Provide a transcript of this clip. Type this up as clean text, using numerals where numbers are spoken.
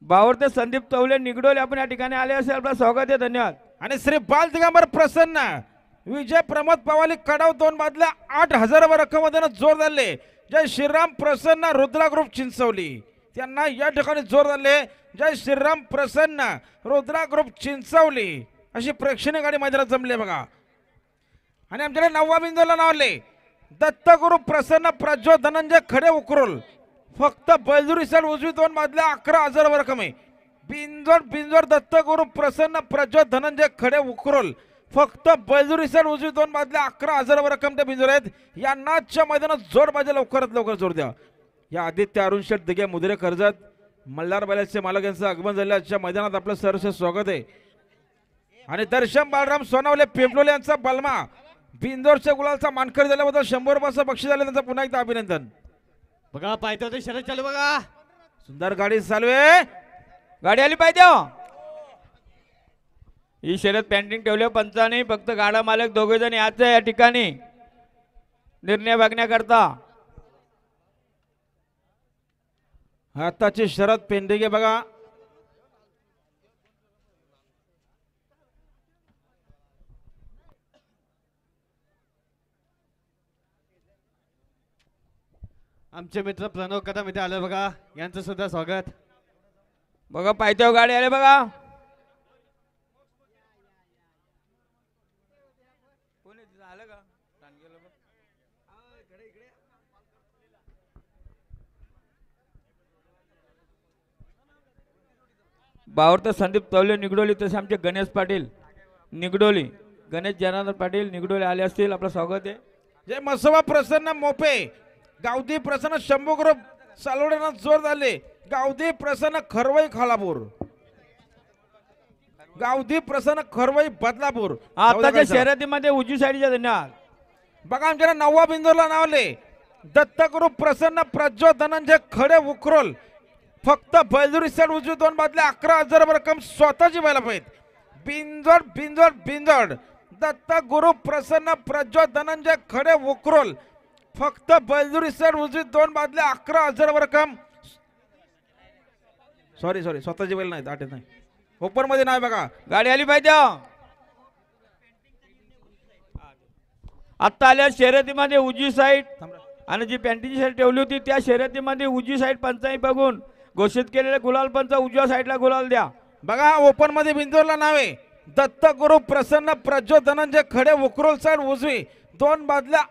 बावरते संदीप चौले निगडोले आपण या ठिकाणी आले असेल आपलं स्वागत आहे धन्यवाद. आणि श्री बाल दिगंबर प्रसन्न विजय प्रमोद पवाली कडाव 2 बादल्या 8,000 रक्कममध्ये जोर झाले. जय श्रीराम प्रसन्न रुद्रा ग्रुप चिंचवली त्यांना या ठिकाणी जोर झाले. जय श्रीराम प्रसन्न रुद्रा ग्रुप चिंचवली अशी प्रेक्षणीय गाडी मैदानात जमले बघा. आणि आमच्याकडे 9व्या बिंदूला नावले दत्तगुरु प्रसन्न प्रज्वल धनंजय खडे उकरोल फक्त बैलजुरी साईड उजवी 2 बादल्या 11,000 रक्कम आहे. बिंजोड दत्तगुरु प्रसन्न प्रज्वल धनंजय खडे उकरोल फक्त बैलजुरी साईड उजवी 2 बादल्या 11,000 रक्कम त्या बिंजोर आहेत. यांना आजच्या मैदानात जोर पाहिजे, लवकरात लवकर जोर द्या. या आदित्य अरुण शेठ दिघे मुद्रे कर्जत मल्हार बैलाचे मालक यांचं आगमन झाले. आजच्या मैदानात आपलं सहर्ष स्वागत आहे. आणि दर्शन बालराम सोनावले पिंपलोले यांचा बलमा बिंदोरच्या गुलालचा मानकरी झाल्याबद्दल 100 रुपयाचं बक्षीस झाले. त्यांचं पुन्हा एकदा अभिनंदन. बघा पायथ्यावर ते शरद चालू बघा. सुंदर गाडी चालू आहे. गाडी आली पाहिजे. ही शर्यत पेंटिंग ठेवले पंचाने फक्त गाडा मालक दोघे जण याचे या ठिकाणी निर्णय बघण्याकरता. आताची शरद पेंडिंग बघा. आमचे मित्र प्रणव कदम इथे आले बघा, यांचं सुद्धा स्वागत. बघा पायथ्यावर गाडी आली बघा. बावरते संदीप चौले निगडोली तसे आमचे गणेश पाटील निगडोली गणेश जनार्दन पाटील निगडोली आले असतील आपलं स्वागत आहे. जय मसोबा प्रसन्न मोपे गावदी प्रसन्न शंभू ग्रुप सालवड्यांना जोर झाले. गावदी प्रसन्न खरवई खालापूर गावदी प्रसन्न खरवई बदलापूर. आताच्या शर्यतीमध्ये उजवी साईडच्या धन्यवाद. बघा आमच्या 9व्या बिंदूला नावले दत्तगुरु प्रसन्न प्रज्वल धनंजय खडे उकरोल फक्त बैलजुरी साईड उजवी 2 बादल्या 11,000 रक्कम स्वतःची व्हायला पाहिजे. बिंजोड दत्तगुरु प्रसन्न प्रज्वल धनंजय खडे उकरोल फक्त बैलजुरी साईड उजवी 2 बादल्या 11,000 रक्कम. सॉरी स्वतःची बैल नाही आठवत नाही ओपन मध्ये नाही बघा. गाडी आली पाहिजे. आता आल्या शर्यतीमध्ये उजवी साईड आणि जी पॅन्टीची साईड ठेवली होती त्या शर्यतीमध्ये उजवी साईड पंचाई बघून घोषित केलेले गुलाल पंच उजव्या साईडला गुलाल द्या. बघा ओपन मध्ये बिंदूरला नावे दत्तगुरु प्रसन्न प्रज्वल धनंजय खडे उकरोल साईड उजवी 2 बादल्या